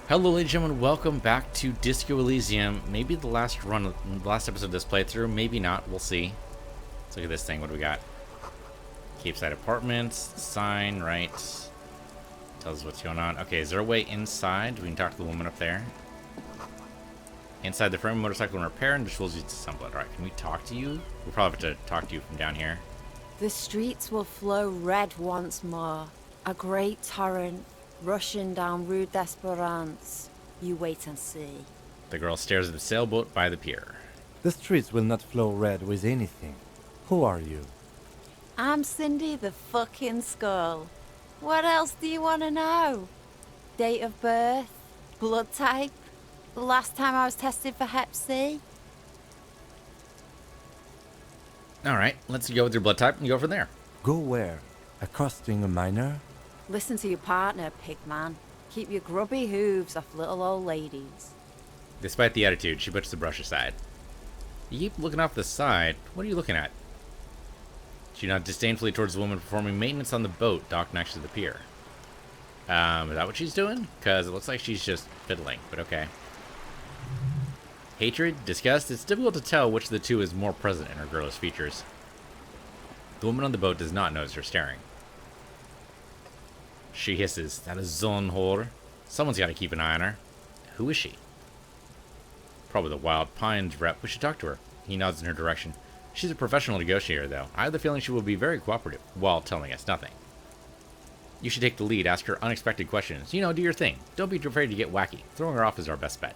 Hello, ladies and gentlemen. Welcome back to Disco Elysium. Maybe the last episode of this playthrough. Maybe not. We'll see. Let's look at this thing. What do we got? Capeside Apartments. Sign, right. Tells us what's going on. Okay, is there a way inside? We can talk to the woman up there. Inside the frame, motorcycle and repair, and the tools used to assemble it. Alright, can we talk to you? We'll probably have to talk to you from down here. The streets will flow red once more. A great torrent rushing down Rue d'Esperance. You wait and see. The girl stares at the sailboat by the pier. The streets will not flow red with anything. Who are you? I'm Cindy the fucking Skull. What else do you want to know? Date of birth? Blood type? The last time I was tested for Hep C? Alright, let's go with your blood type and go from there. Go where? Accosting a miner? Listen to your partner, pigman. Keep your grubby hooves off little old ladies. Despite the attitude, she puts the brush aside. You keep looking off the side. What are you looking at? She nods disdainfully towards the woman performing maintenance on the boat docked next to the pier. Is that what she's doing? Because it looks like she's just fiddling, but okay. Hatred? Disgust? It's difficult to tell which of the two is more present in her girlish features. The woman on the boat does not notice her staring. She hisses. That is Zone whore. Someone's got to keep an eye on her. Who is she? Probably the Wild Pines rep. We should talk to her. He nods in her direction. She's a professional negotiator, though. I have the feeling she will be very cooperative while telling us nothing. You should take the lead. Ask her unexpected questions. You know, do your thing. Don't be afraid to get wacky. Throwing her off is our best bet.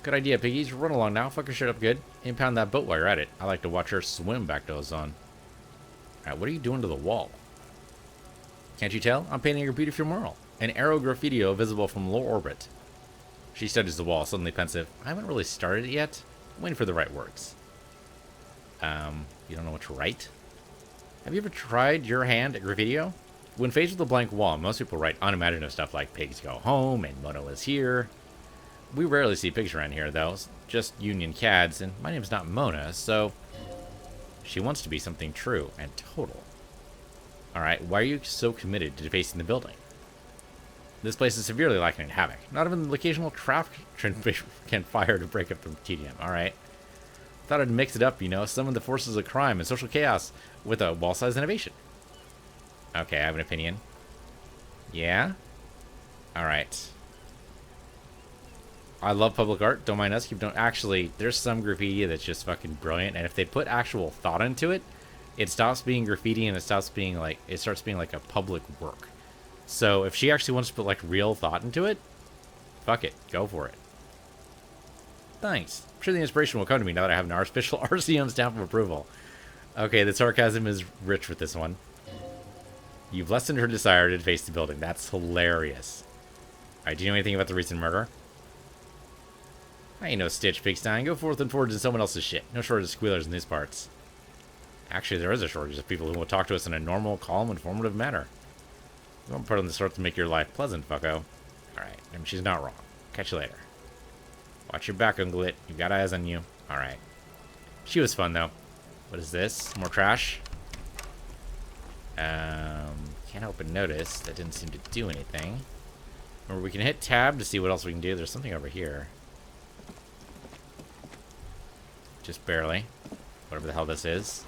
Good idea, piggies. Run along now. Fuck her shit up good. Impound that boat while you're at it. I like to watch her swim back to Ozone. Alright, what are you doing to the wall? Can't you tell? I'm painting a beautiful mural. An arrow graffito visible from low orbit. She studies the wall, suddenly pensive. I haven't really started it yet. I'm waiting for the right words. You don't know what to write? Have you ever tried your hand at graffito? When faced with a blank wall, most people write unimaginative stuff like pigs go home and Mono is here. We rarely see pigs around here, though. It's just Union Cads, and my name's not Mona, so... She wants to be something true and total. Alright, why are you so committed to defacing the building? This place is severely lacking in havoc. Not even the occasional traffic can fire to break up the tedium. Alright. Thought I'd mix it up, you know, summon the forces of crime and social chaos with a wall-sized innovation. Okay, I have an opinion. Yeah? Alright. I love public art. Don't mind us. Actually, there's some graffiti that's just fucking brilliant, and if they put actual thought into it, it stops being graffiti and it starts being like a public work. So if she actually wants to put like real thought into it, fuck it, go for it. Thanks. I'm sure the inspiration will come to me now that I have an official RCM stamp of approval. Okay, the sarcasm is rich with this one. You've lessened her desire to deface the building. That's hilarious. Alright, do you know anything about the recent murder? I ain't no Stitch, Pigstein. Go forth and forge in someone else's shit. No shortage of squealers in these parts. Actually, there is a shortage of people who will talk to us in a normal, calm, informative manner. We won't put on the sort to make your life pleasant, fucko. Alright, I mean, she's not wrong. Catch you later. Watch your back, Unglit. You've got eyes on you. Alright. She was fun, though. What is this? More trash? Can't help but notice that didn't seem to do anything. Or we can hit tab to see what else we can do. There's something over here. Just barely. Whatever the hell this is.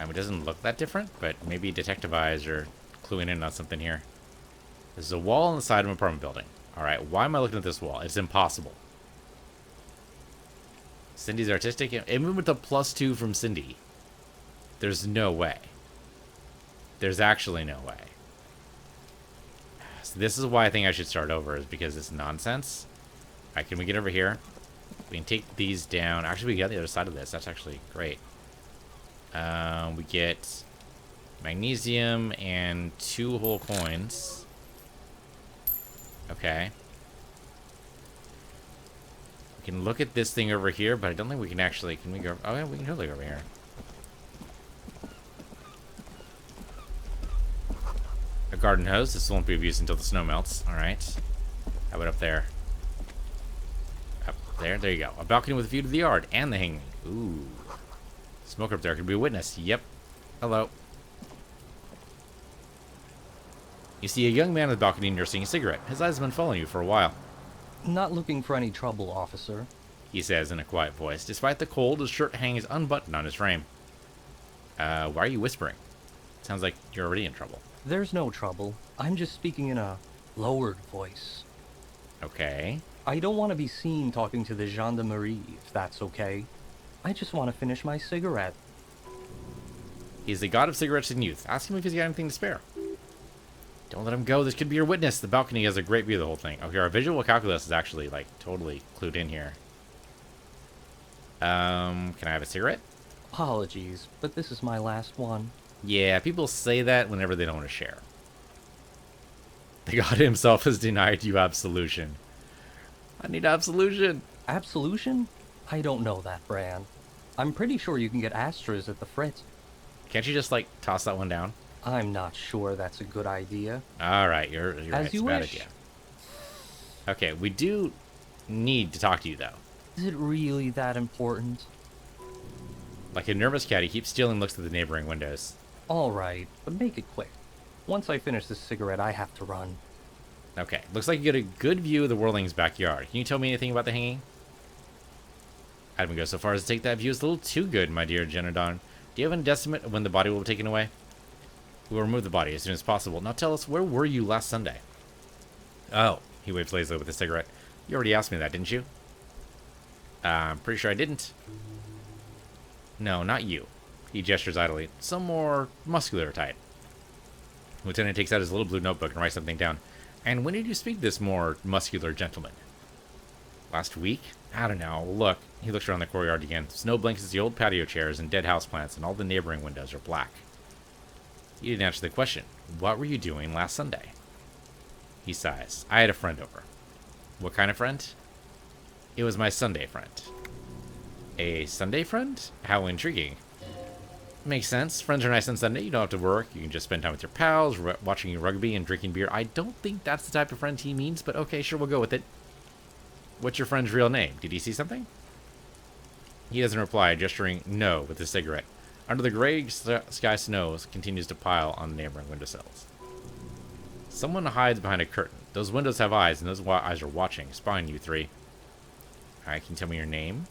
It doesn't look that different, but maybe detective eyes are cluing in on something here. There's a wall on the side of an apartment building. Alright, why am I looking at this wall? It's impossible. Cindy's artistic. Even with the +2 from Cindy, there's no way. There's actually no way. So this is why I think I should start over, is because it's nonsense. Alright, can we get over here? We can take these down. Actually, we got the other side of this. That's actually great. We get magnesium and 2 whole coins. Okay. We can look at this thing over here, but I don't think we can actually... Can we go... Oh, yeah, we can totally go over here. A garden hose. This won't be of use until the snow melts. Alright. How about up there? Up there? There you go. A balcony with a view to the yard and the hanging. Ooh. Smoker up there could be a witness. Yep. Hello. You see a young man on the balcony nursing a cigarette. His eyes have been following you for a while. Not looking for any trouble, officer. He says in a quiet voice. Despite the cold, his shirt hangs unbuttoned on his frame. Why are you whispering? Sounds like you're already in trouble. There's no trouble. I'm just speaking in a lowered voice. Okay. I don't want to be seen talking to the gendarmerie, if that's okay. I just want to finish my cigarette. He's the god of cigarettes and youth. Ask him if he's got anything to spare. Don't let him go. This could be your witness. The balcony has a great view of the whole thing. Okay, our visual calculus is actually, like, totally clued in here. Can I have a cigarette? Apologies, but this is my last one. Yeah, people say that whenever they don't want to share. The god himself has denied you absolution. I need absolution. Absolution? I don't know that brand. I'm pretty sure you can get Astras at the Fritz. Can't you just, like, toss that one down? I'm not sure that's a good idea. Alright, you're right. As It's you a bad wish. idea. Okay, we do need to talk to you, though. Is it really that important? Like a nervous cat, he keeps stealing looks at the neighboring windows. Alright, but make it quick. Once I finish this cigarette, I have to run. Okay, looks like you get a good view of the Whirling's backyard. Can you tell me anything about the hanging? I'd even go so far as to take that view as a little too good, my dear Genodon. Do you have an estimate of when the body will be taken away? We'll remove the body as soon as possible. Now tell us, where were you last Sunday? Oh, he waves lazily with a cigarette. You already asked me that, didn't you? I'm pretty sure I didn't. No, not you. He gestures idly. Some more muscular type. Lieutenant takes out his little blue notebook and writes something down. And when did you speak to this more muscular gentleman? Last week? I don't know. Look. He looks around the courtyard again. Snow blankets the old patio chairs and dead houseplants, and all the neighboring windows are black. You didn't answer the question. What were you doing last Sunday? He sighs. I had a friend over. What kind of friend? It was my Sunday friend. A Sunday friend? How intriguing. Makes sense. Friends are nice on Sunday. You don't have to work. You can just spend time with your pals, watching rugby and drinking beer. I don't think that's the type of friend he means, but okay, sure, we'll go with it. What's your friend's real name? Did he see something? He doesn't reply, gesturing no with his cigarette. Under the gray sky, snow continues to pile on the neighboring windowsills. Someone hides behind a curtain. Those windows have eyes, and those eyes are watching, spying you three. Alright, can you tell me your name?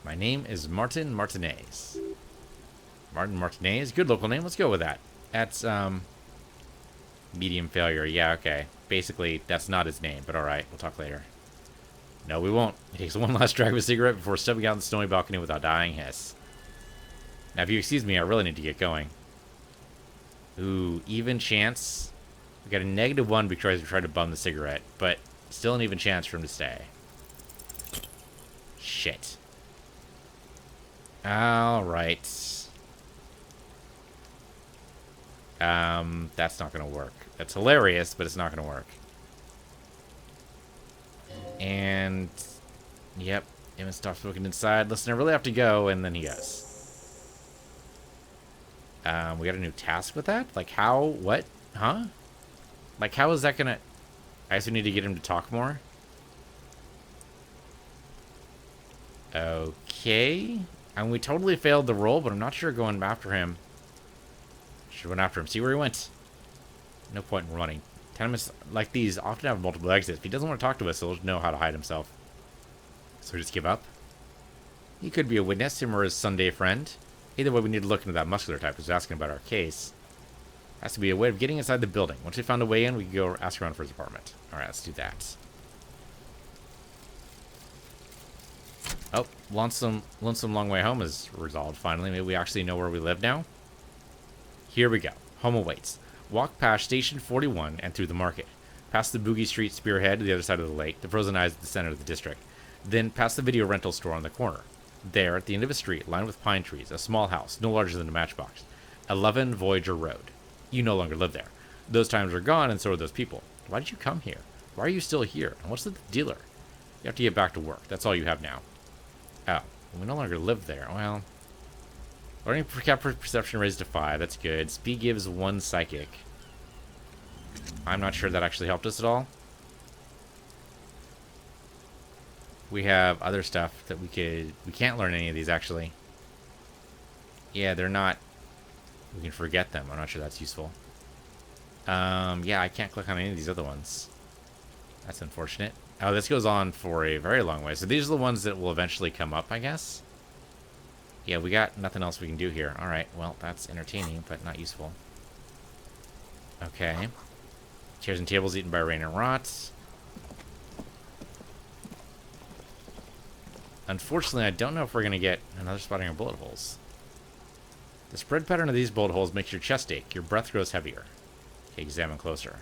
My name is Martin Martinez. Martin Martinez? Good local name. Let's go with that. That's, medium failure. Yeah, okay. Basically, that's not his name, but alright. We'll talk later. No, we won't. He takes one last drag of a cigarette before stepping out on the snowy balcony with a dying hiss. Now, if you excuse me, I really need to get going. Ooh, even chance. We got a -1 because we tried to bum the cigarette, but still an even chance for him to stay. Shit. Alright. That's not gonna work. That's hilarious, but it's not gonna work. And yep, Emmett stops looking inside. Listen, I really have to go, and then he goes. We got a new task with that? Like how? What? Huh? Like how is that gonna... I guess we need to get him to talk more. Okay. And we totally failed the roll, but I'm not sure going after him. Should went after him. See where he went. No point in running. Tenements like these often have multiple exits. If he doesn't want to talk to us, he'll know how to hide himself. So we just give up? He could be a witness, him or his Sunday friend. Either way, we need to look into that muscular type who's asking about our case. Has to be a way of getting inside the building. Once we found a way in, we can go ask around for his apartment. Alright, let's do that. Oh, lonesome long way home is resolved finally. Maybe we actually know where we live now. Here we go. Home awaits. Walk past Station 41 and through the market. Past the Boogie Street Spearhead to the other side of the lake, the frozen eyes at the center of the district. Then past the video rental store on the corner. There, at the end of a street lined with pine trees, a small house, no larger than a matchbox. 11 Voyager Road. You no longer live there. Those times are gone, and so are those people. Why did you come here? Why are you still here? And what's the dealer? You have to get back to work. That's all you have now. Oh, we no longer live there. Well, learning perception raised to 5. That's good. Speed gives 1 psychic. I'm not sure that actually helped us at all. We have other stuff that we can't learn any of these actually. Yeah, they're not. We can forget them. I'm not sure that's useful. Yeah, I can't click on any of these other ones. That's unfortunate. Oh, this goes on for a very long way. So these are the ones that will eventually come up, I guess. Yeah, we got nothing else we can do here. Alright, well, that's entertaining, but not useful. Okay. Chairs and tables eaten by rain and rot. Unfortunately, I don't know if we're going to get another spot on our bullet holes. The spread pattern of these bullet holes makes your chest ache. Your breath grows heavier. Okay, examine closer.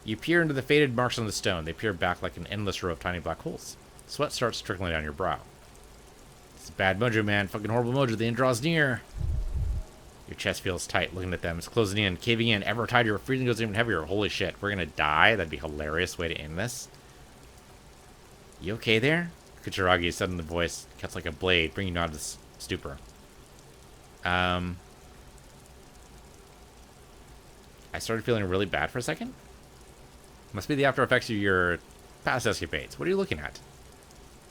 You peer into the faded marks on the stone. They peer back like an endless row of tiny black holes. Sweat starts trickling down your brow. It's bad mojo, man. Fucking horrible mojo. The end draws near. Your chest feels tight looking at them. It's closing in, caving in, ever tighter. Your breathing goes even heavier. Holy shit. We're gonna die. That'd be a hilarious way to end this. You okay there? Kuchiragi's sudden voice cuts like a blade, bringing you out of this stupor. I started feeling really bad for a second. Must be the after effects of your past escapades. What are you looking at?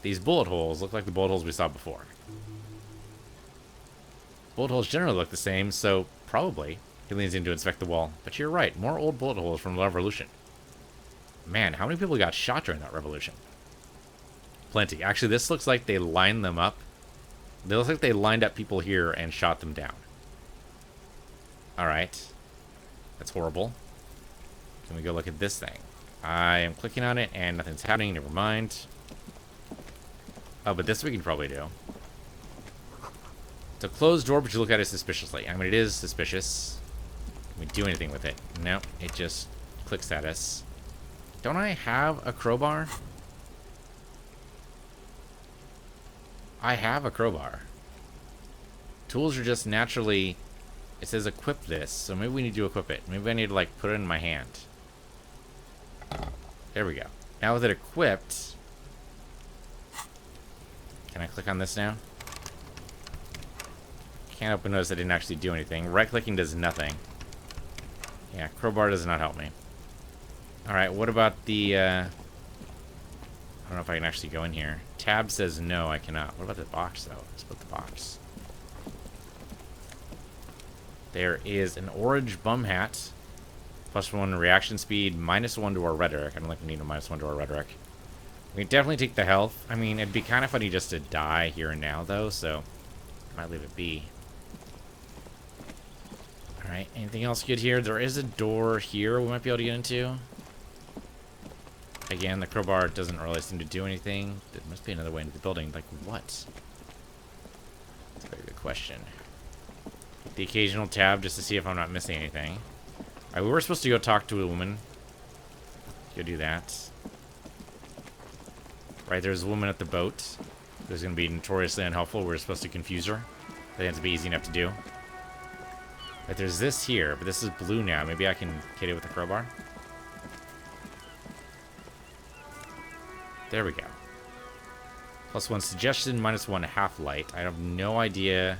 These bullet holes look like the bullet holes we saw before. Bullet holes generally look the same, so probably. He leans in to inspect the wall. But you're right, more old bullet holes from the revolution. Man, how many people got shot during that revolution? Plenty. Actually, this looks like they lined them up. They look like they lined up people here and shot them down. Alright. That's horrible. Can we go look at this thing? I am clicking on it and nothing's happening. Never mind. Oh, but this we can probably do. It's a closed door, but you look at it suspiciously. I mean, it is suspicious. Can we do anything with it? No, it just clicks at us. Don't I have a crowbar? I have a crowbar. Tools are just naturally... It says equip this, so maybe we need to equip it. Maybe I need to, like, put it in my hand. There we go. Now with it equipped... Can I click on this now? Can't open notice I didn't actually do anything. Right-clicking does nothing. Yeah, crowbar does not help me. Alright, what about the... I don't know if I can actually go in here. Tab says no, I cannot. What about the box, though? Let's put the box. There is an orange bum hat. +1 reaction speed, -1 to our rhetoric. I don't think we need a -1 to our rhetoric. We can definitely take the health. I mean, it'd be kind of funny just to die here and now, though, so I might leave it be. Alright, anything else good here? There is a door here we might be able to get into. Again, the crowbar doesn't really seem to do anything. There must be another way into the building. Like, what? That's a very good question. The occasional tab just to see if I'm not missing anything. Alright, we were supposed to go talk to a woman. Go do that. Right, there's a woman at the boat who's going to be notoriously unhelpful. We're supposed to confuse her. I think it's be easy enough to do. Right, there's this here, but this is blue now. Maybe I can hit it with a crowbar. There we go. +1 suggestion, -1 half light. I have no idea.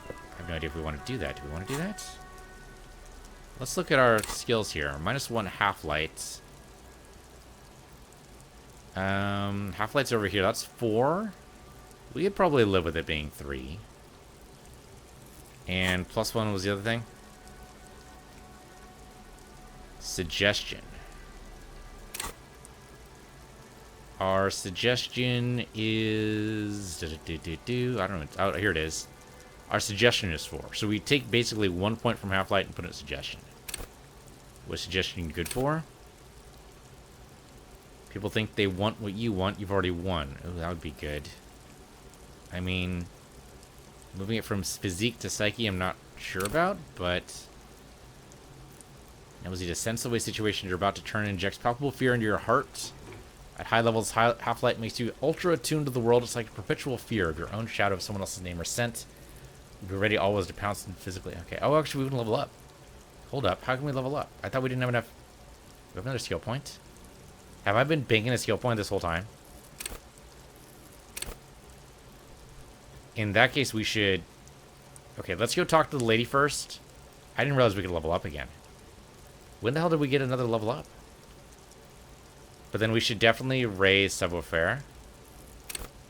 I have no idea if we want to do that. Do we want to do that? Let's look at our skills here. -1 half light. Half light's over here. That's 4. We could probably live with it being 3. And +1 was the other thing. Suggestion. Our suggestion is... I don't know. Oh, here it is. Our suggestion is 4. So we take basically 1 point from half-light and put it in suggestion. What's suggestion good for? People think they want what you want. You've already won. Oh, that would be good. I mean, moving it from physique to psyche, I'm not sure about, but... Now, was it a sense-away situation you're about to turn and injects palpable fear into your heart? At high levels, half-light makes you ultra-attuned to the world. It's like a perpetual fear of your own shadow, of someone else's name or scent. You'll be ready always to pounce and physically... Okay. Oh, actually, we can level up. Hold up. How can we level up? I thought we didn't have enough... We have another skill point? Have I been banking a skill point this whole time? In that case, we should... Okay, let's go talk to the lady first. I didn't realize we could level up again. When the hell did we get another level up? But then we should definitely raise savoir-faire.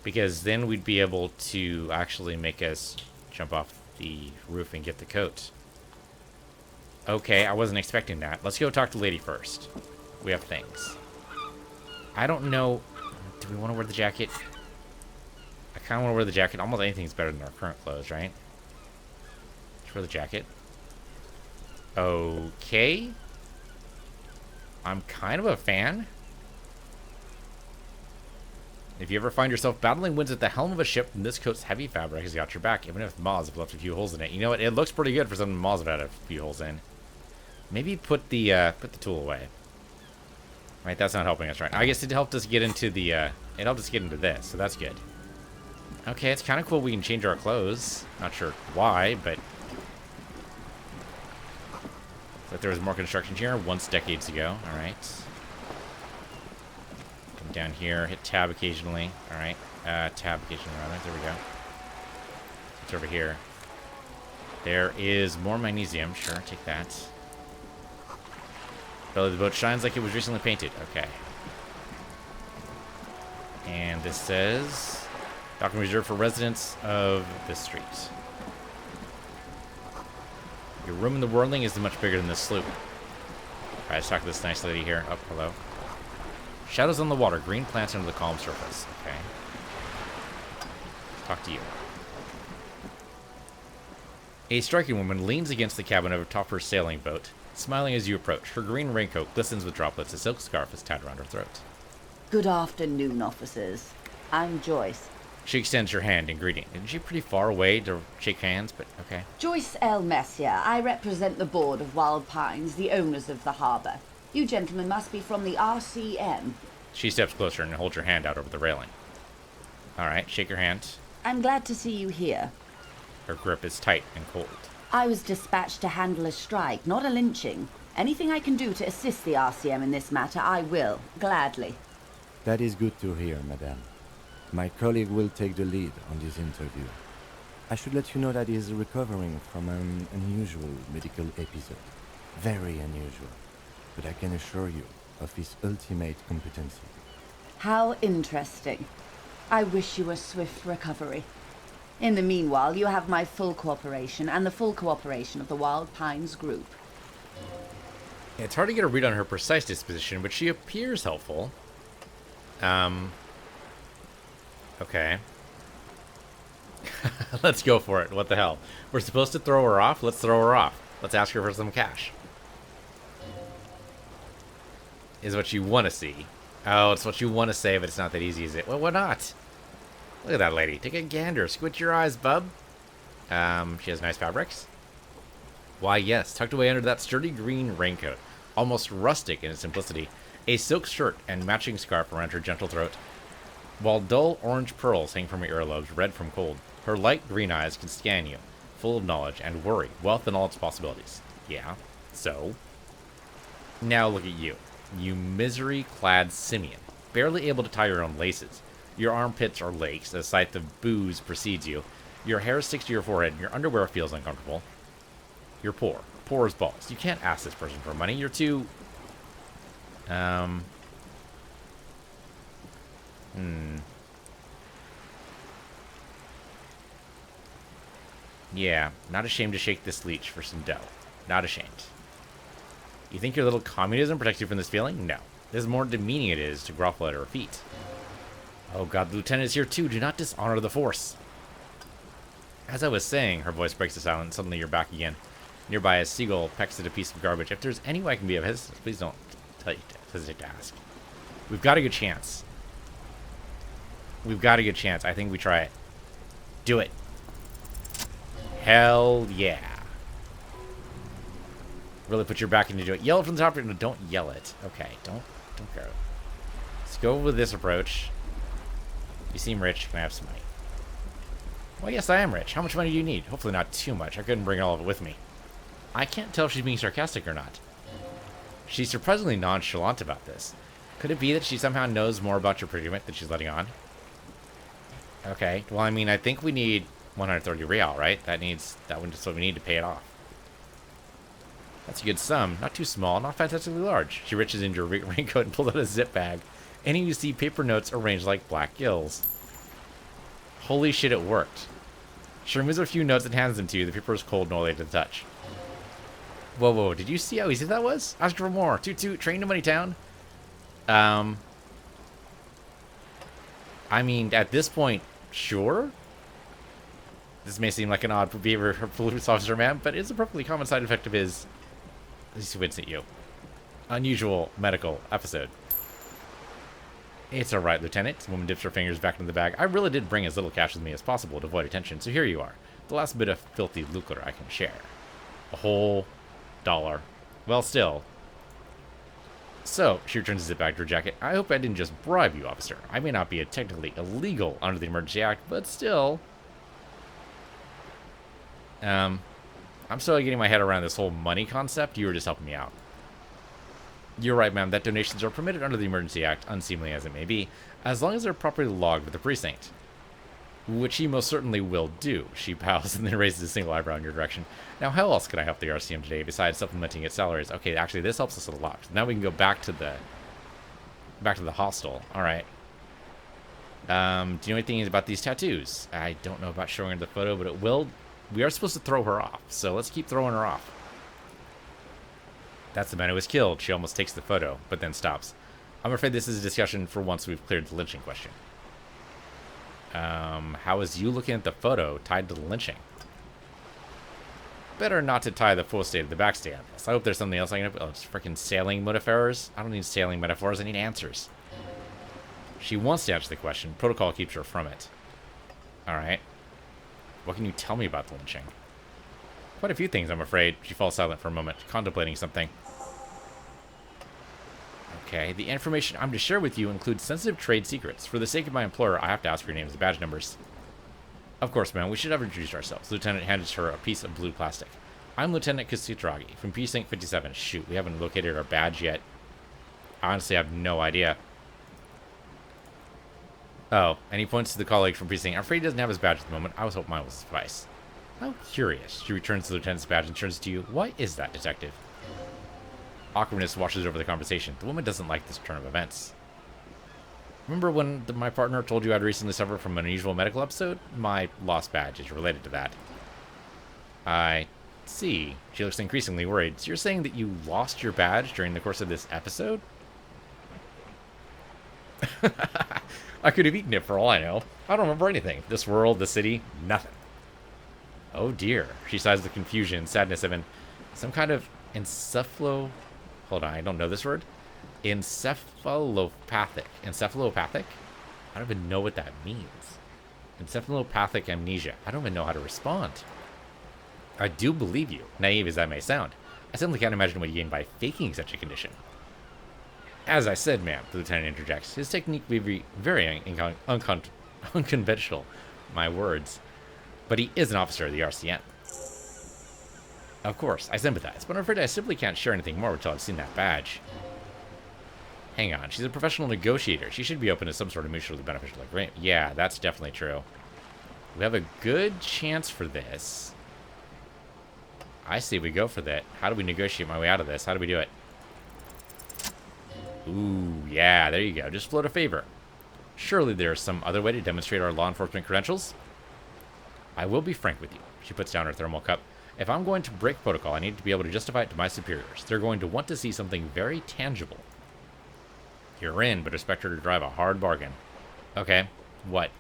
Because then we'd be able to actually make us jump off the roof and get the coat. Okay, I wasn't expecting that. Let's go talk to the lady first. We have things. I don't know. Do we want to wear the jacket? I kind of want to wear the jacket. Almost anything's better than our current clothes, right? Let's wear the jacket. Okay. I'm kind of a fan. If you ever find yourself battling winds at the helm of a ship, then this coat's heavy fabric has got your back, even if moths have left a few holes in it. You know what? It looks pretty good for something moths have had a few holes in. Maybe put the tool away. Right, that's not helping us, right? I guess it helped us get into the, it helped us get into this, so that's good. Okay, it's kind of cool we can change our clothes. Not sure why, but... But there was more construction here once decades ago. Alright. Come down here, hit tab occasionally. Alright. Tab occasionally, rather. There we go. It's over here. There is more magnesium. Sure, take that. Belly of the boat shines like it was recently painted. Okay. And this says... Document reserved for residents of this street. Your room in the Whirling is much bigger than this sloop. Alright, let's talk to this nice lady here. Oh, hello. Shadows on the water. Green plants under the calm surface. Okay. Talk to you. A striking woman leans against the cabin of a topper sailing boat, smiling as you approach. Her green raincoat glistens with droplets. A silk scarf is tied around her throat. Good afternoon, officers. I'm Joyce. She extends her hand in greeting. Isn't she pretty far away to shake hands? But okay. Joyce L. Messier. I represent the board of Wild Pines, the owners of the harbor. You gentlemen must be from the RCM. She steps closer and holds her hand out over the railing. Alright, shake her hand. I'm glad to see you here. Her grip is tight and cold. I was dispatched to handle a strike, not a lynching. Anything I can do to assist the RCM in this matter, I will, gladly. That is good to hear, madame. My colleague will take the lead on this interview. I should let you know that he is recovering from an unusual medical episode. Very unusual. But I can assure you of his ultimate competency. How interesting. I wish you a swift recovery. In the meanwhile, you have my full cooperation and the full cooperation of the Wild Pines group. Yeah, it's hard to get a read on her precise disposition, but she appears helpful. Okay. Let's go for it. What the hell? We're supposed to throw her off? Let's throw her off. Let's ask her for some cash. Is what you want to see. Oh, it's what you want to say, but it's not that easy, is it? Well, why not? Look at that lady. Take a gander. Squint your eyes, bub. She has nice fabrics. Why, yes. Tucked away under that sturdy green raincoat. Almost rustic in its simplicity. A silk shirt and matching scarf around her gentle throat. While dull orange pearls hang from her earlobes, red from cold, her light green eyes can scan you, full of knowledge and worry, wealth and all its possibilities. Yeah, so? Now look at you. You misery-clad simian, barely able to tie your own laces. Your armpits are lakes, a sight of booze precedes you. Your hair sticks to your forehead, and your underwear feels uncomfortable. You're poor. Poor as balls. You can't ask this person for money. You're too... Yeah, not ashamed to shake this leech for some dough. Not ashamed. You think your little communism protects you from this feeling? No. This is more demeaning it is to grovel at her feet. Oh god, the lieutenant is here too. Do not dishonor the force. As I was saying, her voice breaks the silence. Suddenly you're back again. Nearby, a seagull pecks at a piece of garbage. If there's any way I can be of assistance, please don't hesitate to ask. We've got a good chance. We've got a good chance. I think we try it. Do it. Hell yeah. Really put your back into it. Yell it from the top. No, don't yell it. Okay, don't go. Let's go with this approach. You seem rich. Can I have some money? Well, yes, I am rich. How much money do you need? Hopefully not too much. I couldn't bring all of it with me. I can't tell if she's being sarcastic or not. She's surprisingly nonchalant about this. Could it be that she somehow knows more about your predicament than she's letting on? Okay. Well, I mean, I think we need 130 real, right? That's what we need to pay it off. That's a good sum. Not too small, not fantastically large. She reaches into her raincoat and pulls out a zip bag. And you see paper notes arranged like black gills. Holy shit, it worked. She removes a few notes and hands them to you. The paper is cold and oily to the touch. Whoa, whoa, did you see how easy that was? Ask for more. Toot toot, train to Money Town. I mean, at this point, sure. This may seem like an odd behavior for a police officer, man, but it's a perfectly common side effect of his... He's winced at you. Unusual medical episode. It's alright, Lieutenant. The woman dips her fingers back into the bag. I really did bring as little cash with me as possible to avoid attention, so here you are. The last bit of filthy lucre I can share. A whole $1. Well, still. So, she returns the zip bag to her jacket. I hope I didn't just bribe you, officer. I may not be technically illegal under the Emergency Act, but still... I'm still getting my head around this whole money concept. You were just helping me out. You're right, ma'am, that donations are permitted under the Emergency Act, unseemly as it may be, as long as they're properly logged with the precinct. Which he most certainly will do. She bows and then raises a single eyebrow in your direction. Now, how else can I help the RCM today besides supplementing its salaries? Okay, actually, this helps us a lot. Now we can go back to the hostel. All right. Do you know anything about these tattoos? I don't know about showing her the photo, but it will. We are supposed to throw her off, so let's keep throwing her off. That's the man who was killed. She almost takes the photo, but then stops. I'm afraid this is a discussion for once we've cleared the lynching question. How is you looking at the photo tied to the lynching? Better not to tie the full state of the backstay on this. I hope there's something else I can... Oh, it's freaking sailing metaphors? I don't need sailing metaphors. I need answers. She wants to answer the question. Protocol keeps her from it. Alright. What can you tell me about the lynching? Quite a few things, I'm afraid. She falls silent for a moment, contemplating something. Okay, the information I'm to share with you includes sensitive trade secrets. For the sake of my employer, I have to ask for your names and badge numbers. Of course, ma'am, we should have introduced ourselves. The lieutenant handed her a piece of blue plastic. I'm Lieutenant Kasitragi from Precinct 57. Shoot, we haven't located our badge yet. I honestly have no idea. Oh, and he points to the colleague from Precinct. I'm afraid he doesn't have his badge at the moment. I was hoping mine will suffice. How curious. She returns the lieutenant's badge and turns to you. Why is that, detective? Awkwardness washes over the conversation. The woman doesn't like this turn of events. Remember when my partner told you I'd recently suffered from an unusual medical episode? My lost badge is related to that. I see. She looks increasingly worried. So you're saying that you lost your badge during the course of this episode? I could have eaten it for all I know. I don't remember anything. This world, the city, nothing. Oh dear. She sighs with confusion and sadness of some kind of encephalo... Hold on, I don't know this word. Encephalopathic. Encephalopathic? I don't even know what that means. Encephalopathic amnesia. I don't even know how to respond. I do believe you, naive as that may sound. I simply can't imagine what you gain by faking such a condition. As I said, ma'am, the lieutenant interjects, his technique may be very unconventional. My words. But he is an officer of the RCM. Of course, I sympathize, but I'm afraid I simply can't share anything more until I've seen that badge. Hang on, she's a professional negotiator. She should be open to some sort of mutually beneficial agreement. Yeah, that's definitely true. We have a good chance for this. I say we go for that. How do we negotiate my way out of this? How do we do it? Ooh, yeah, there you go. Just float a favor. Surely there's some other way to demonstrate our law enforcement credentials? I will be frank with you. She puts down her thermal cup. If I'm going to break protocol, I need to be able to justify it to my superiors. They're going to want to see something very tangible. You're in, but expect her to drive a hard bargain. Okay, what?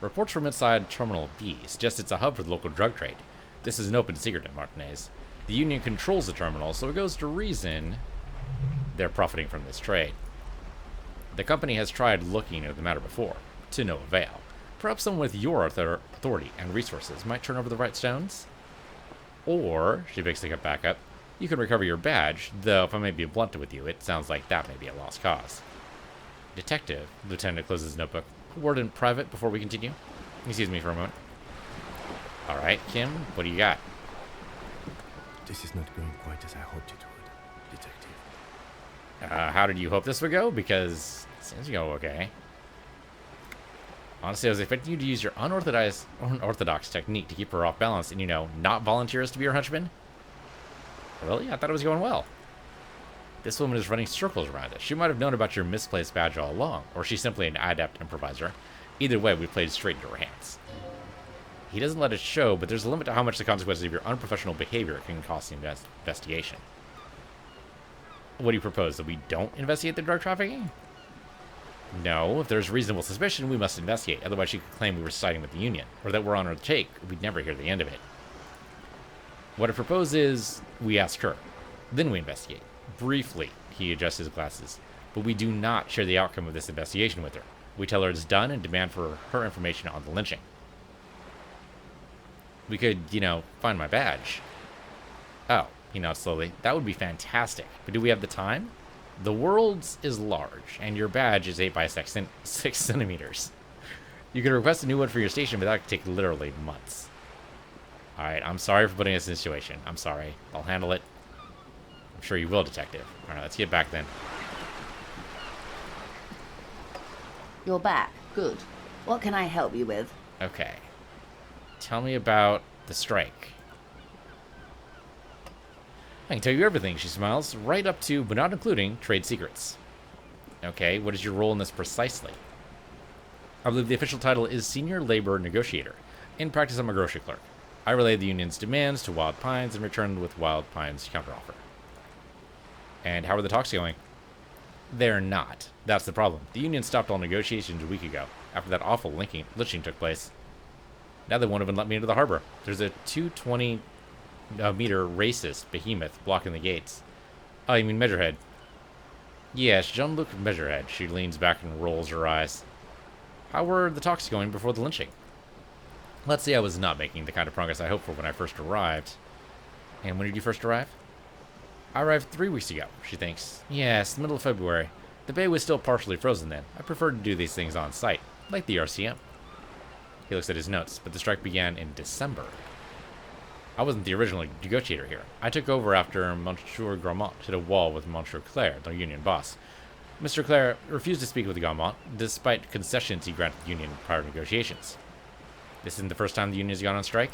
Reports from inside Terminal B suggest it's a hub for the local drug trade. This is an open secret at Martinez. The Union controls the terminal, so it goes to reason they're profiting from this trade. The company has tried looking at the matter before, to no avail. Perhaps someone with your authority and resources might turn over the right stones? Or, she picks the cup back up, you can recover your badge, though if I may be blunt with you, it sounds like that may be a lost cause. Detective, the lieutenant closes his notebook. Word in private before we continue. Excuse me for a moment. Alright, Kim, what do you got? This is not going quite as I hoped it would, detective. How did you hope this would go? Because it seems to go okay. Honestly, I was expecting you to use your unorthodox technique to keep her off balance and, not volunteer us to be her henchman. Really? I thought it was going well. This woman is running circles around us. She might have known about your misplaced badge all along, or she's simply an adept improviser. Either way, we played straight into her hands. He doesn't let it show, but there's a limit to how much the consequences of your unprofessional behavior can cost the investigation. What do you propose? That we don't investigate the drug trafficking? No, if there's reasonable suspicion, we must investigate. Otherwise, she could claim we were siding with the Union, or that we're on her take. We'd never hear the end of it. What I propose is we ask her. Then we investigate. Briefly, he adjusts his glasses. But we do not share the outcome of this investigation with her. We tell her it's done and demand for her information on the lynching. We could, find my badge. Oh, he nods slowly. That would be fantastic. But do we have the time? The world's is large, and your badge is 8 by 6 centimeters. You could request a new one for your station, but that could take literally months. Alright, I'm sorry for putting us in this situation. I'm sorry. I'll handle it. I'm sure you will, Detective. Alright, let's get back then. You're back. Good. What can I help you with? Okay. Tell me about the strike. I can tell you everything, she smiles, right up to, but not including, trade secrets. Okay, what is your role in this precisely? I believe the official title is Senior Labor Negotiator. In practice, I'm a grocery clerk. I relay the union's demands to Wild Pines and return with Wild Pines' counteroffer. And how are the talks going? They're not. That's the problem. The union stopped all negotiations a week ago, after that awful lynching took place. Now they won't even let me into the harbor. There's a 220-meter racist behemoth blocking the gates. Oh, you mean Measurehead? Yes, Jean-Luc Measurehead. She leans back and rolls her eyes. How were the talks going before the lynching? Let's say I was not making the kind of progress I hoped for when I first arrived. And when did you first arrive? I arrived 3 weeks ago, she thinks. Yes, the middle of February. The bay was still partially frozen then. I preferred to do these things on site, like the RCM. He looks at his notes, but the strike began in December. I wasn't the original negotiator here. I took over after Monsieur Grammont hit a wall with Monsieur Claire, the union boss. Mr. Claire refused to speak with Grammont, despite concessions he granted the union prior to negotiations. This isn't the first time the union has gone on strike?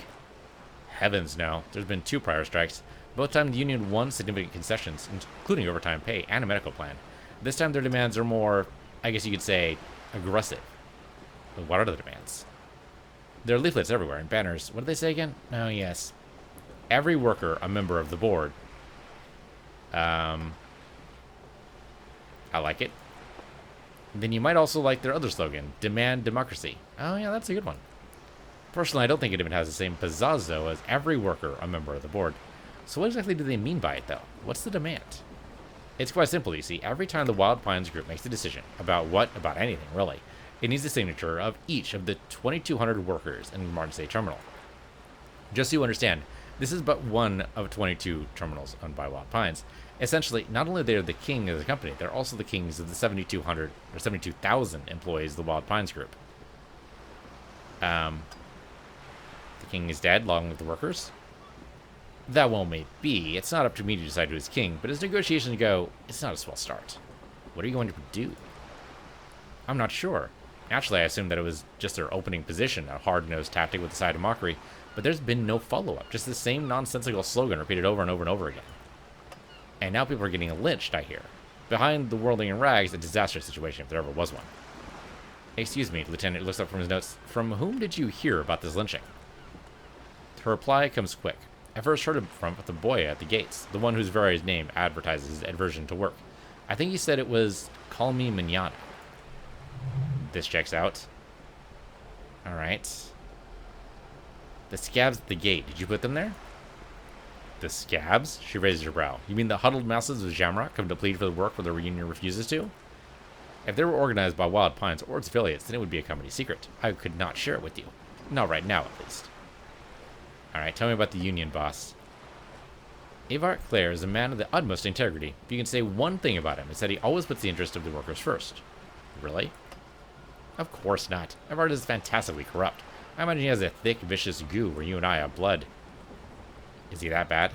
Heavens no. There's been 2 prior strikes. Both times the union won significant concessions, including overtime pay and a medical plan. This time their demands are more, I guess you could say, aggressive. But what are the demands? There are leaflets everywhere and banners. What did they say again? Oh, yes. Every worker a member of the board. I like it. Then you might also like their other slogan, Demand Democracy. Oh, yeah, that's a good one. Personally, I don't think it even has the same pizzazzo as every worker a member of the board. So what exactly do they mean by it, though? What's the demand? It's quite simple, you see. Every time the Wild Pines group makes a decision about anything, really, it needs the signature of each of the 2,200 workers in the Martinsay terminal. Just so you understand, this is but one of 22 terminals owned by Wild Pines. Essentially, not only are they the king of the company, they're also the kings of the 7,200 or 72,000 employees of the Wild Pines group. The king is dead, along with the workers. That well may be. It's not up to me to decide who is king, but as negotiations go, it's not a swell start. What are you going to do? I'm not sure. Naturally, I assumed that it was just their opening position, a hard-nosed tactic with a side of mockery, but there's been no follow-up, just the same nonsensical slogan repeated over and over and over again. And now people are getting lynched, I hear. Behind the worldling in rags, a disastrous situation, if there ever was one. Excuse me, Lieutenant looks up from his notes. From whom did you hear about this lynching? Her reply comes quick. I first heard it from the boy at the gates, the one whose very name advertises his aversion to work. I think he said it was, call me Manana. This checks out. Alright. The scabs at the gate, did you put them there? The scabs? She raises her brow. You mean the huddled masses of Jamrock come to plead for the work where the reunion refuses to? If they were organized by Wild Pines or its affiliates, then it would be a company secret. I could not share it with you. Not right now, at least. Alright, tell me about the union boss. Avart Claire is a man of the utmost integrity. If you can say one thing about him, it's that he always puts the interest of the workers first. Really? Of course not. Avart is fantastically corrupt. I imagine he has a thick, vicious goo where you and I have blood. Is he that bad?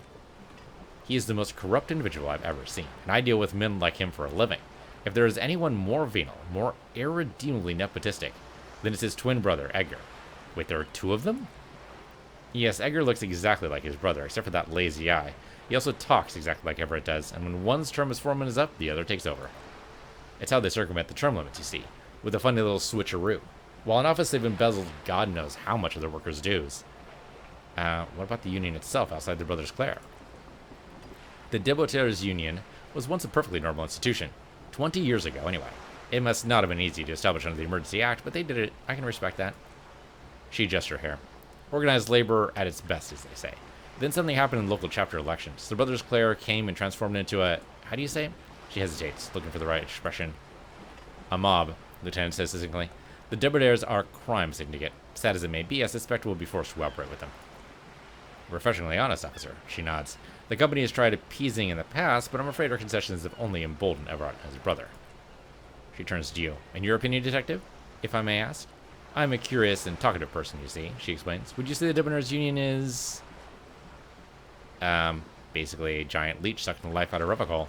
He is the most corrupt individual I've ever seen, and I deal with men like him for a living. If there is anyone more venal, more irredeemably nepotistic, then it's his twin brother, Edgar. Wait, there are 2 of them? Yes, Edgar looks exactly like his brother, except for that lazy eye. He also talks exactly like Everett does, and when one's term as foreman is up, the other takes over. It's how they circumvent the term limits, you see, with a funny little switcheroo. While in office, they've embezzled God knows how much of their workers' dues. What about the Union itself outside their brother's Claire? The Negotiators Union was once a perfectly normal institution. 20 years ago, anyway. It must not have been easy to establish under the Emergency Act, but they did it. I can respect that. She adjusts her hair. Organized labor at its best, as they say. Then something happened in local chapter elections. The brothers Claire came and transformed it into a... How do you say it? She hesitates, looking for the right expression. A mob, Lieutenant says succinctly. The Negotiators are a crime syndicate. Sad as it may be, I suspect we'll be forced to cooperate with them. Refreshingly honest, officer. She nods. The company has tried appeasing in the past, but I'm afraid our concessions have only emboldened Everett and his brother. She turns to you. In your opinion, detective? If I may ask? I'm a curious and talkative person, you see, she explains. Would you say the Negotiators Union is... basically a giant leech sucking the life out of Revocol?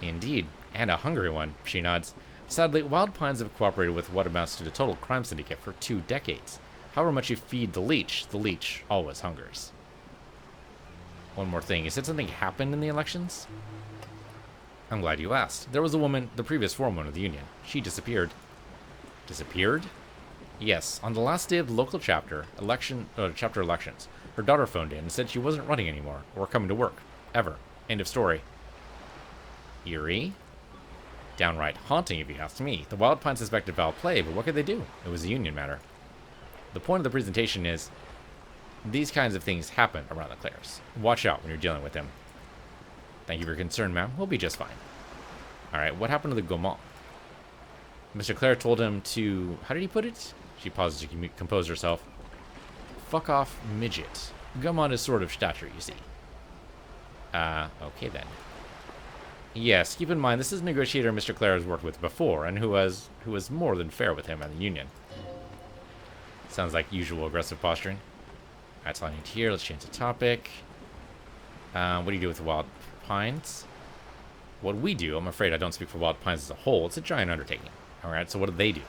Indeed, and a hungry one, she nods. Sadly, Wild Pines have cooperated with what amounts to the total crime syndicate for 2 decades. However much you feed the leech always hungers. One more thing, you said something happened in the elections? I'm glad you asked. There was a woman, the previous forewoman of the Union. She disappeared. Disappeared? Yes, on the last day of the local chapter elections, her daughter phoned in and said she wasn't running anymore, or coming to work. Ever. End of story. Eerie? Downright haunting, if you ask me. The Wild Pines suspected foul play, but what could they do? It was a Union matter. The point of the presentation is, these kinds of things happen around the Claires. Watch out when you're dealing with them. Thank you for your concern, ma'am. We'll be just fine. Alright, what happened to the Gaumont? Mr. Claire told him to... How did he put it? She pauses to compose herself. Fuck off, midget. Gaumont is sort of stature, you see. Okay then. Yes, keep in mind, this is a negotiator Mr. Claire has worked with before, and who was more than fair with him and the Union. Sounds like usual aggressive posturing. That's all I need here. Let's change the topic. What do you do with the Wild Pines? What we do, I'm afraid I don't speak for Wild Pines as a whole. It's a giant undertaking. Alright, so what do they do?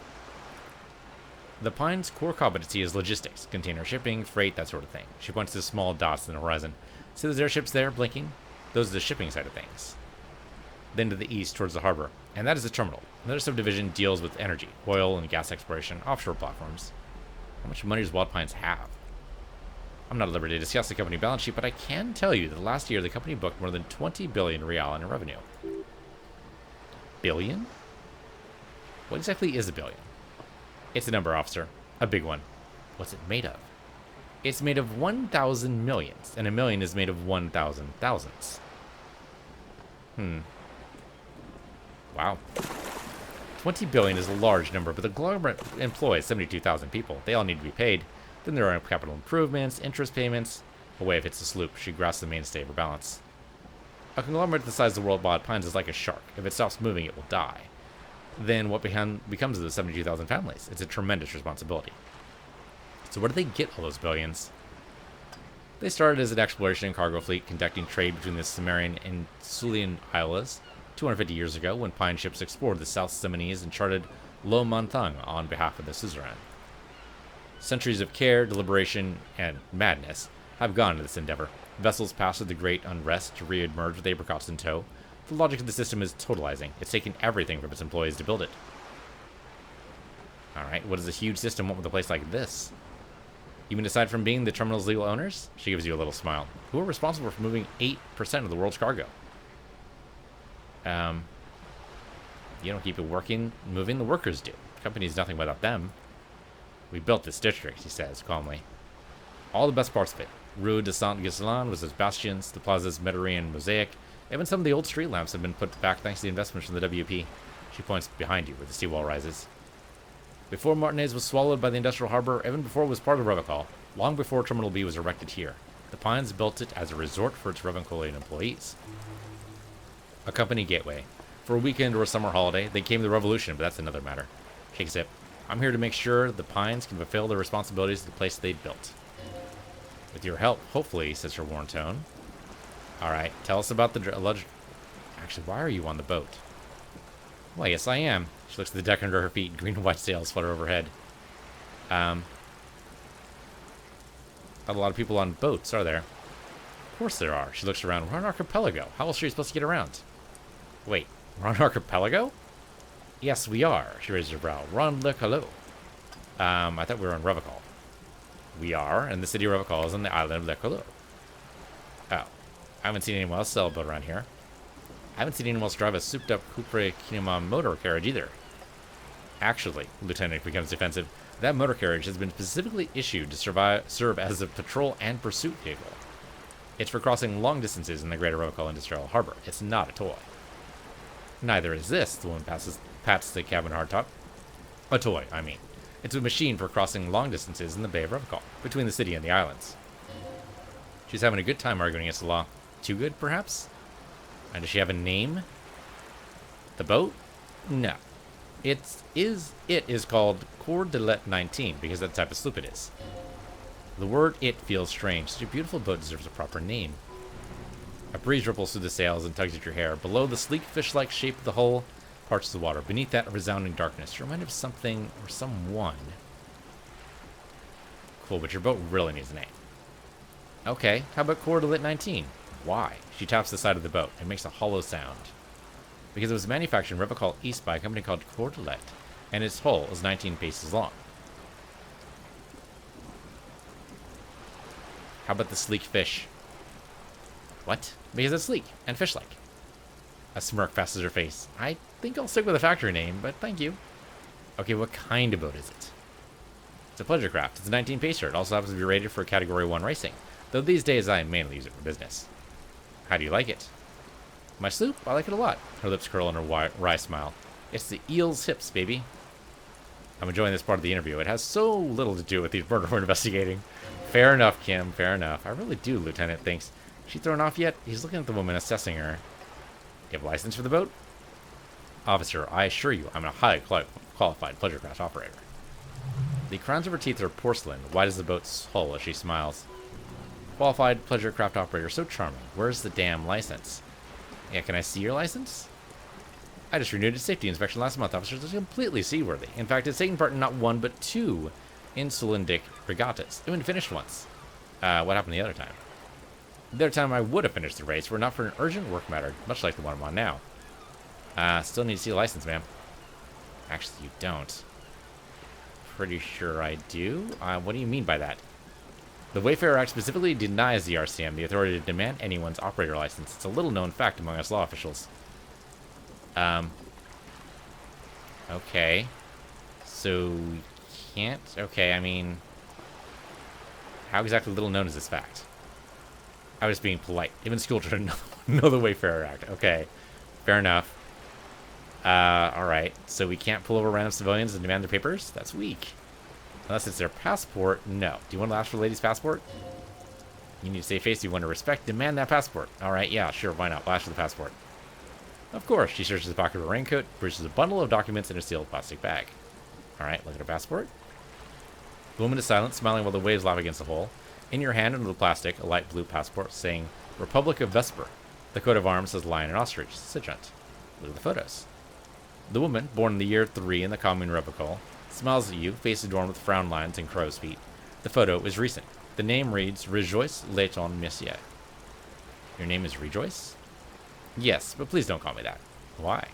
The Pines' core competency is logistics, container shipping, freight, that sort of thing. She points to small dots in the horizon. See those airships there, blinking? Those are the shipping side of things. Then to the east, towards the harbor. And that is the terminal. Another subdivision deals with energy, oil and gas exploration, offshore platforms. How much money does Wild Pines have? I'm not at liberty to discuss the company balance sheet, but I can tell you that last year the company booked more than 20 billion real in revenue. Billion? What exactly is a billion? It's a number, officer. A big one. What's it made of? It's made of 1,000 millions, and a million is made of 1,000 thousandths. Wow. 20 billion is a large number, but the conglomerate employs 72,000 people. They all need to be paid. Then there are capital improvements, interest payments. Away if it's a sloop. She grasps the mainstay of her balance. A conglomerate the size of the world Wild Pines is like a shark. If it stops moving, it will die. Then what becomes of the 72,000 families? It's a tremendous responsibility. So where do they get all those billions? They started as an exploration and cargo fleet conducting trade between the Cimmerian and Sulian Isles 250 years ago when Pine ships explored the South Seminoles and charted Lo Monthang on behalf of the suzerain. Centuries of care, deliberation, and madness have gone into this endeavor. Vessels passed through the great unrest to re-emerge with apricots in tow. The logic of the system is totalizing. It's taken everything from its employees to build it. Alright, what does a huge system want with a place like this? Even aside from being the terminal's legal owners? She gives you a little smile. Who are responsible for moving 8% of the world's cargo? You don't keep it working, moving, the workers do. The company's nothing without them. We built this district, he says, calmly. All the best parts of it. Rue de Saint-Ghislain was its bastions, the plaza's Mediterranean mosaic. Even some of the old street lamps have been put back thanks to the investments from the WP. She points behind you where the seawall rises. Before Martinez was swallowed by the industrial harbor, even before it was part of Revocol, long before Terminal B was erected here, the Pines built it as a resort for its Revocolian employees. A company gateway. For a weekend or a summer holiday, they came to the revolution, but that's another matter. Shake a sip. I'm here to make sure the Pines can fulfill their responsibilities to the place they built. With your help, hopefully, says her worn tone. Alright, tell us about the alleged... Actually, why are you on the boat? Well, yes, I am. She looks at the deck under her feet. Green and white sails flutter overhead. Not a lot of people on boats, are there? Of course there are. She looks around. We're on an archipelago. How else are you supposed to get around? Wait, we're on an archipelago? Yes, we are. She raises her brow. We're on Le Calo. I thought we were on Revocol. We are, and the city of Revocol is on the island of Le Colo. Oh. I haven't seen anyone else sell a boat around here. I haven't seen anyone else drive a souped-up Cupre Kinema motor carriage either. Actually, Lieutenant becomes defensive, that motor carriage has been specifically issued to serve as a patrol and pursuit vehicle. It's for crossing long distances in the greater Revocol Industrial Harbor. It's not a toy. Neither is this, the woman pats the cabin hardtop. A toy, I mean. It's a machine for crossing long distances in the Bay of Revocol, between the city and the islands. She's having a good time arguing against the law. Too good, perhaps? And does she have a name? The boat? No. It is called Cordelet 19, because that's the type of sloop it is. The word "it" feels strange. Such a beautiful boat deserves a proper name. A breeze ripples through the sails and tugs at your hair. Below the sleek fish-like shape of the hull, parts of the water. Beneath that, resounding darkness. You remind of something or someone. Cool, but your boat really needs a name. Okay, how about Cordelet 19? Why? She taps the side of the boat. It makes a hollow sound. Because it was manufactured in Revocol East by a company called Cordelet, and its hull is 19 paces long. How about the sleek fish? What? Because it's sleek and fish-like. A smirk passes her face. I think I'll stick with the factory name, but thank you. Okay, what kind of boat is it? It's a pleasure craft. It's a 19 pacer. It also happens to be rated for Category 1 racing, though these days I mainly use it for business. How do you like it? My sloop? I like it a lot. Her lips curl in her wry smile. It's the eel's hips, baby. I'm enjoying this part of the interview. It has so little to do with these murder we're investigating. Fair enough, Kim. Fair enough. I really do, Lieutenant thinks. She thrown off yet? He's looking at the woman, assessing her. You have a license for the boat? Officer, I assure you, I'm a highly qualified pleasure craft operator. The crowns of her teeth are porcelain, wide as the boat's hull as she smiles. Qualified pleasure craft operator, so charming. Where's the damn license? Yeah, can I see your license? I just renewed its safety inspection last month, officer. It's completely seaworthy. In fact, it's taken part in not one, but two Insulindic regattas. It wouldn't finish once. What happened the other time? The other time I would have finished the race, were not for an urgent work matter, much like the one I'm on now. Still need to see the license, ma'am. Actually, you don't. Pretty sure I do. What do you mean by that? The Wayfarer Act specifically denies the RCM the authority to demand anyone's operator license. It's a little-known fact among us law officials. Okay. So, you can't? Okay, I mean... How exactly little known is this fact? I was being polite. Even school children know the Wayfarer Act. Okay. Fair enough. Alright. So we can't pull over random civilians and demand their papers? That's weak. Unless it's their passport, no. Do you want to ask for the lady's passport? You need to save face, you want to respect, demand that passport. Alright, yeah, sure, why not? We'll ask for the passport. Of course, she searches the pocket of her raincoat, produces a bundle of documents in a sealed plastic bag. Alright, look at her passport. The woman is silent, smiling while the waves lap against the hull. In your hand, under the plastic, a light blue passport saying, Republic of Vesper. The coat of arms says lion and ostrich, Sidrant. Look at the photos. The woman, born in the year 3 in the commune Revocol, smiles at you, face adorned with frown lines and crow's feet. The photo is recent. The name reads Rejoice Leighton Messier. Your name is Rejoice? Yes, but please don't call me that. Why?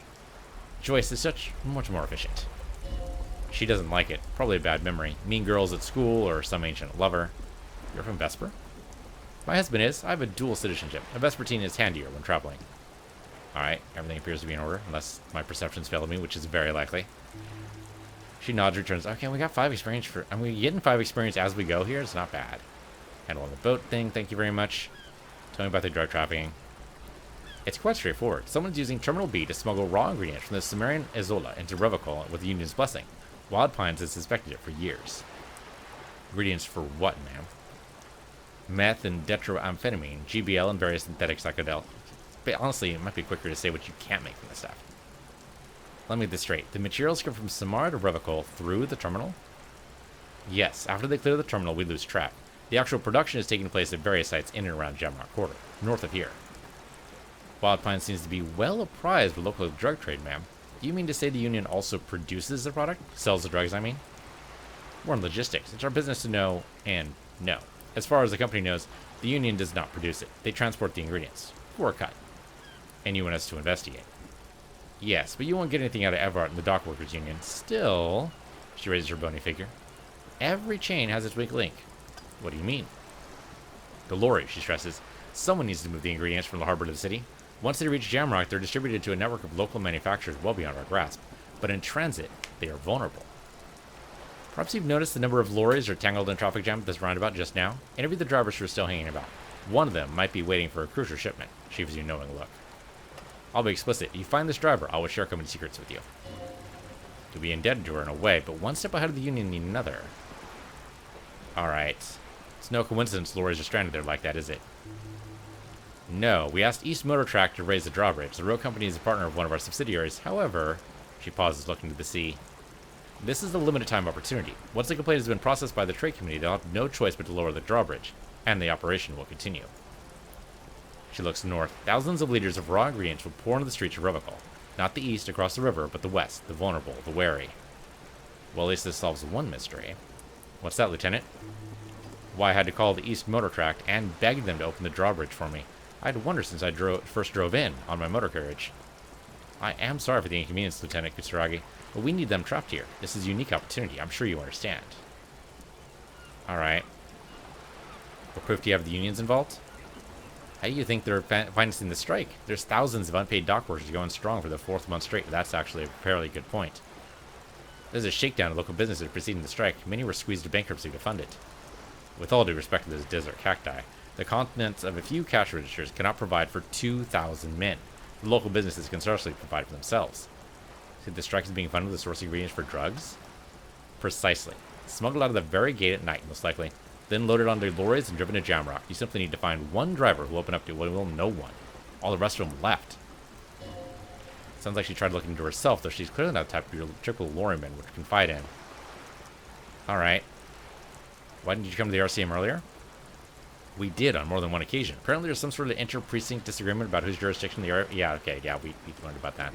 Joyce is much more efficient. She doesn't like it. Probably a bad memory. Mean girls at school or some ancient lover. You're from Vesper? My husband is. I have a dual citizenship. A Vespertine is handier when traveling. Alright, everything appears to be in order, unless my perceptions fail me, which is very likely. She nods, returns. Okay, we got 5 experience for... I'm getting 5 experience as we go here. It's not bad. Handle the boat thing, thank you very much. Tell me about the drug trafficking. It's quite straightforward. Someone's using Terminal B to smuggle raw ingredients from the Sumerian Isola into Revocol with the Union's blessing. Wild Pines has suspected it for years. Ingredients for what, ma'am? Meth and detroamphetamine, GBL, and various synthetic psychedelics. But honestly, it might be quicker to say what you can't make from this stuff. Let me get this straight. The materials come from Samara to Revocol through the terminal? Yes. After they clear the terminal, we lose track. The actual production is taking place at various sites in and around Jamrock Quarter, north of here. Wild Pine seems to be well apprised with local drug trade, ma'am. Do you mean to say the Union also produces the product? Sells the drugs, I mean? More in logistics. It's our business to know and know. As far as the company knows, the Union does not produce it. They transport the ingredients. For a cut. And you want us to investigate. Yes, but you won't get anything out of Everett and the Dock Workers Union. Still, she raises her bony figure. Every chain has its weak link. What do you mean? The lorry, she stresses. Someone needs to move the ingredients from the harbor to the city. Once they reach Jamrock, they're distributed to a network of local manufacturers well beyond our grasp. But in transit, they are vulnerable. Perhaps you've noticed the number of lorries are tangled in traffic jam at this roundabout just now. Interview the drivers who are still hanging about. One of them might be waiting for a cruiser shipment. She gives you a knowing look. I'll be explicit. If you find this driver, I will share company secrets with you. You'll be indebted to her in a way, but one step ahead of the Union in another. Alright. It's no coincidence lorries are stranded there like that, is it? No, we asked East Motor Track to raise the drawbridge. The road company is a partner of one of our subsidiaries. However, she pauses, looking to the sea. This is a limited time opportunity. Once the complaint has been processed by the trade committee, they'll have no choice but to lower the drawbridge, and the operation will continue. She looks north. Thousands of liters of raw ingredients will pour into the streets of Revachol. Not the east across the river, but the west, the vulnerable, the wary. Well, at least this solves one mystery. What's that, Lieutenant? Why I had to call the East Motor Tract and beg them to open the drawbridge for me. I had wondered since I first drove in on my motor carriage. I am sorry for the inconvenience, Lieutenant Kusuragi, but we need them trapped here. This is a unique opportunity. I'm sure you understand. Alright. What proof do you have the unions involved? How do you think they're financing the strike? There's thousands of unpaid dock workers going strong for the 4th month straight. That's actually a fairly good point. There's a shakedown of local businesses preceding the strike. Many were squeezed to bankruptcy to fund it. With all due respect to those desert cacti, the contents of a few cash registers cannot provide for 2,000 men. The local businesses can scarcely provide for themselves. See, the strike is being funded with the source ingredients for drugs? Precisely. Smuggled out of the very gate at night, most likely. Then loaded onto lorries and driven to Jamrock. You simply need to find one driver who will open up to will no one. All the rest of them left. Sounds like she tried looking into herself, though she's clearly not the type of typical lorryman would confide in. Alright. Why didn't you come to the RCM earlier? We did on more than one occasion. Apparently there's some sort of inter-precinct disagreement about whose jurisdiction the area... Yeah, okay, yeah, we learned about that.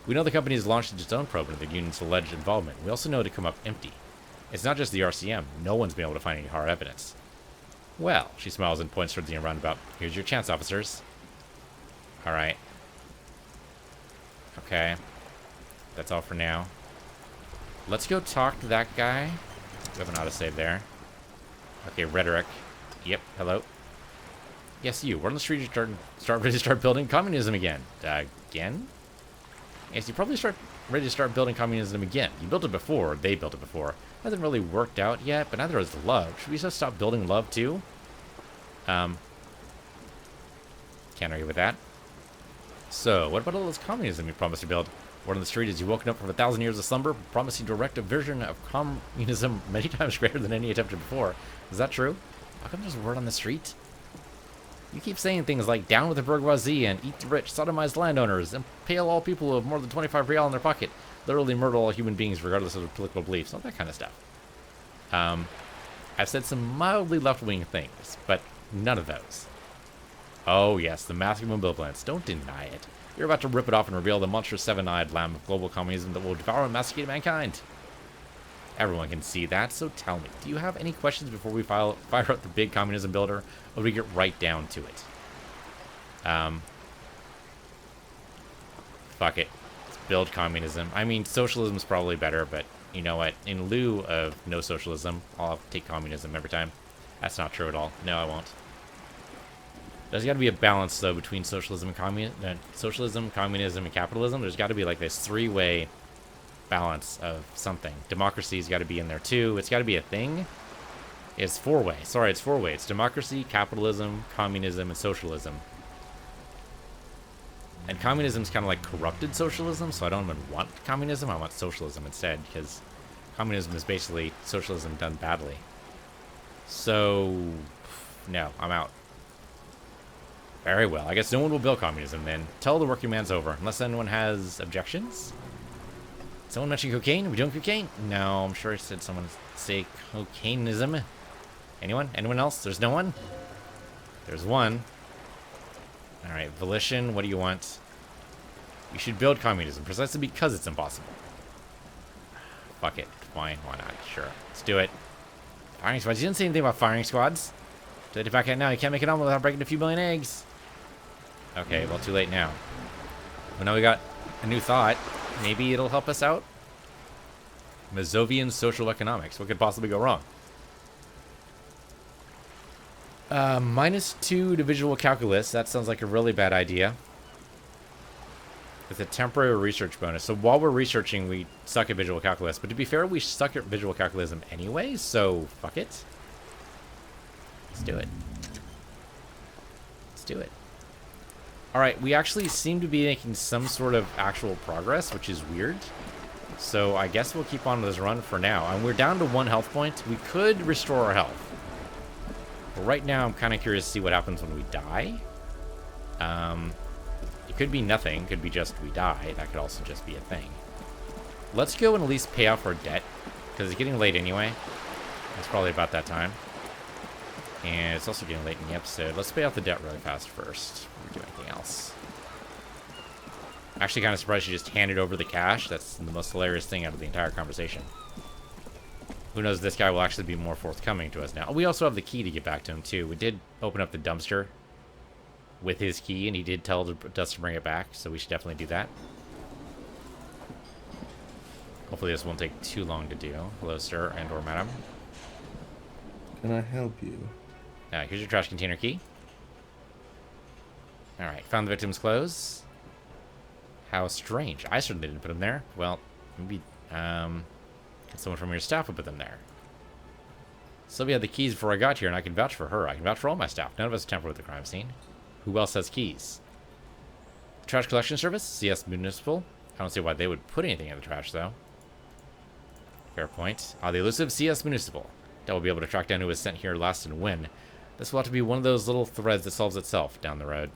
We know the company has launched its own probe into the union's alleged involvement. We also know to come up empty. It's not just the RCM. No one's been able to find any hard evidence. Well, she smiles and points towards the roundabout. Here's your chance, officers. Alright. Okay. That's all for now. Let's go talk to that guy. We have an autosave there. Okay, rhetoric. Yep, hello. Yes, you. We're on the street to start building communism again. Again? Yes, you probably ready to start building communism again. You built it before. They built it before. Hasn't really worked out yet, but neither has love. Should we just stop building love too? Can't argue with that. So, what about all this communism you promised to build? Word on the street is you've woken up from 1,000 years of slumber, promising to erect a version of communism many times greater than any attempted before. Is that true? How come there's word on the street? You keep saying things like, down with the bourgeoisie and eat the rich, sodomize landowners, impale all people who have more than 25 real in their pocket, literally murder all human beings regardless of their political beliefs, all that kind of stuff. I've said some mildly left-wing things, but none of those. Oh yes, the massive ambivalence. Don't deny it. You're about to rip it off and reveal the monstrous seven-eyed lamb of global communism that will devour and masticate mankind. Everyone can see that, so tell me, do you have any questions before we fire up the big communism builder, or do we get right down to it? Fuck it. Let's build communism. I mean, socialism is probably better, but you know what? In lieu of no socialism, I'll take communism every time. That's not true at all. No, I won't. There's got to be a balance, though, between socialism, communism, and capitalism. There's got to be like this three-way balance of something. Democracy's got to be in there too. It's got to be a thing. It's four-way. Sorry, it's four-way. It's democracy, capitalism, communism, and socialism. And communism's kind of like corrupted socialism, so I don't even want communism. I want socialism instead, because communism is basically socialism done badly. So, no, I'm out. Very well. I guess no one will build communism then. Tell the working man's over, unless anyone has objections. Someone mentioned cocaine? Are we doing cocaine? No, I'm sure I said someone say cocaineism. Anyone? Anyone else? There's no one? There's one. Alright, volition, what do you want? You should build communism, precisely because it's impossible. Fuck it. Fine, why not? Sure. Let's do it. Firing squads. You didn't say anything about firing squads. Take it back out now. You can't make it on without breaking a few million eggs. Okay, well, too late now. Well, now we got a new thought. Maybe it'll help us out? Mazovian social economics. What could possibly go wrong? -2 to visual calculus. That sounds like a really bad idea. With a temporary research bonus. So while we're researching, we suck at visual calculus. But to be fair, we suck at visual calculism anyway, so fuck it. Let's do it. Let's do it. Alright, we actually seem to be making some sort of actual progress, which is weird. So I guess we'll keep on this run for now. And we're down to 1 health point. We could restore our health. But right now, I'm kind of curious to see what happens when we die. It could be nothing. Could be just we die. That could also just be a thing. Let's go and at least pay off our debt. Because it's getting late anyway. It's probably about that time. And it's also getting late in the episode. Let's pay off the debt really fast first. Before we do anything else. Actually kind of surprised she just handed over the cash. That's the most hilarious thing out of the entire conversation. Who knows, this guy will actually be more forthcoming to us now. We also have the key to get back to him, too. We did open up the dumpster with his key, and he did tell us to bring it back, so we should definitely do that. Hopefully this won't take too long to do. Hello, sir and or madam. Can I help you? Here's your trash container key. Alright, found the victim's clothes. How strange. I certainly didn't put them there. Well, maybe, someone from your staff would put them there. Sylvia had the keys before I got here, and I can vouch for her. I can vouch for all my staff. None of us tampered with the crime scene. Who else has keys? The trash collection service? CS Municipal? I don't see why they would put anything in the trash, though. Fair point. The elusive CS Municipal. That will be able to track down who was sent here last and when. This will have to be one of those little threads that solves itself down the road.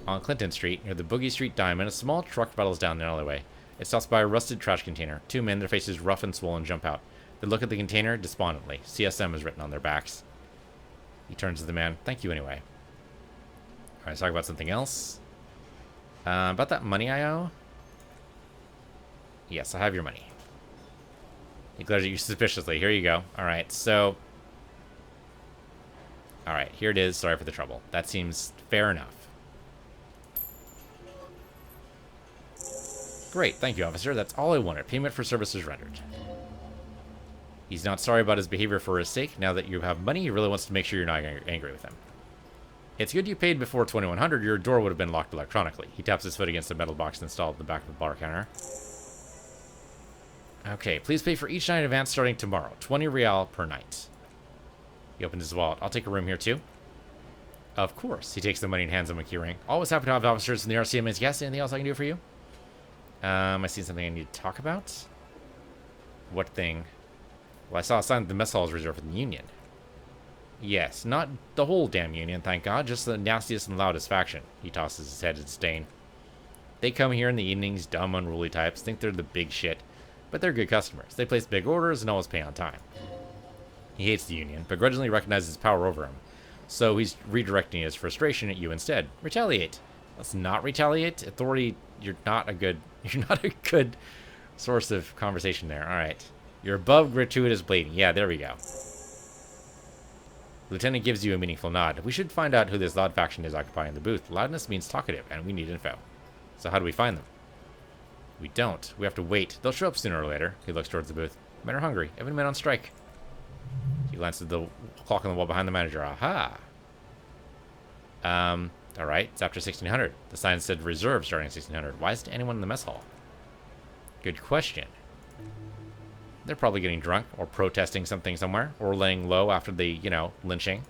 On Clinton Street, near the Boogie Street Diamond, a small truck rattles down an alleyway. It stops by a rusted trash container. 2 men, their faces rough and swollen, jump out. They look at the container despondently. CSM is written on their backs. He turns to the man. Thank you anyway. Alright, let's talk about something else. About that money I owe. Yes, I have your money. He glares at you suspiciously. Here you go. Alright, so... Alright, here it is. Sorry for the trouble. That seems fair enough. Great, thank you, officer. That's all I wanted. Payment for services rendered. He's not sorry about his behavior for his sake. Now that you have money, he really wants to make sure you're not angry with him. It's good you paid before 2100. Your door would have been locked electronically. He taps his foot against a metal box installed at the back of the bar counter. Okay, please pay for each night in advance starting tomorrow. 20 real per night. He opens his wallet. I'll take a room here, too. Of course. He takes the money and hands him a key ring. Always happy to have officers in the RCMS. Yes, anything else I can do for you? I see something I need to talk about. What thing? Well, I saw a sign that the mess hall is reserved for the Union. Yes, not the whole damn Union, thank God. Just the nastiest and loudest faction. He tosses his head in disdain. They come here in the evenings, dumb, unruly types, think they're the big shit. But they're good customers. They place big orders and always pay on time. He hates the Union, begrudgingly recognizes power over him. So he's redirecting his frustration at you instead. Retaliate. Let's not retaliate. Authority, you're not a good source of conversation there. Alright. You're above gratuitous blading. Yeah, there we go. Lieutenant gives you a meaningful nod. We should find out who this loud faction is occupying the booth. Loudness means talkative, and we need info. So how do we find them? We don't. We have to wait. They'll show up sooner or later. He looks towards the booth. Men are hungry. Every man on strike. He glances at the clock on the wall behind the manager. Aha! Alright, it's after 1600. The sign said reserve starting at 1600. Why isn't anyone in the mess hall? Good question. They're probably getting drunk, or protesting something somewhere, or laying low after the, lynching.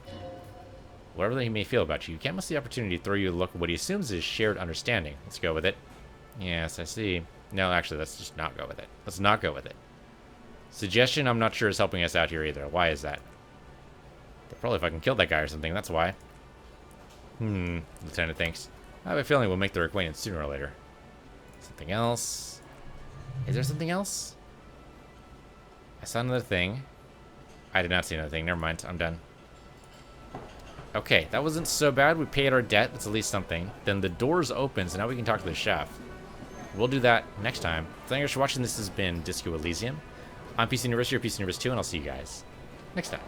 Whatever he may feel about you, you can't miss the opportunity to throw you a look at what he assumes is shared understanding. Let's go with it. Yes, I see. No, actually, let's just not go with it. Let's not go with it. Suggestion I'm not sure is helping us out here either. Why is that? They'll probably fucking kill that guy or something, that's why. Lieutenant thinks. I have a feeling we'll make their acquaintance sooner or later. Something else? Is there something else? I saw another thing. I did not see another thing. Never mind. I'm done. Okay, that wasn't so bad. We paid our debt. That's at least something. Then the doors open, so now we can talk to the chef. We'll do that next time. Thank you for watching. This has been Disco Elysium. I'm PC Universe, you're PC Universe 2, and I'll see you guys next time.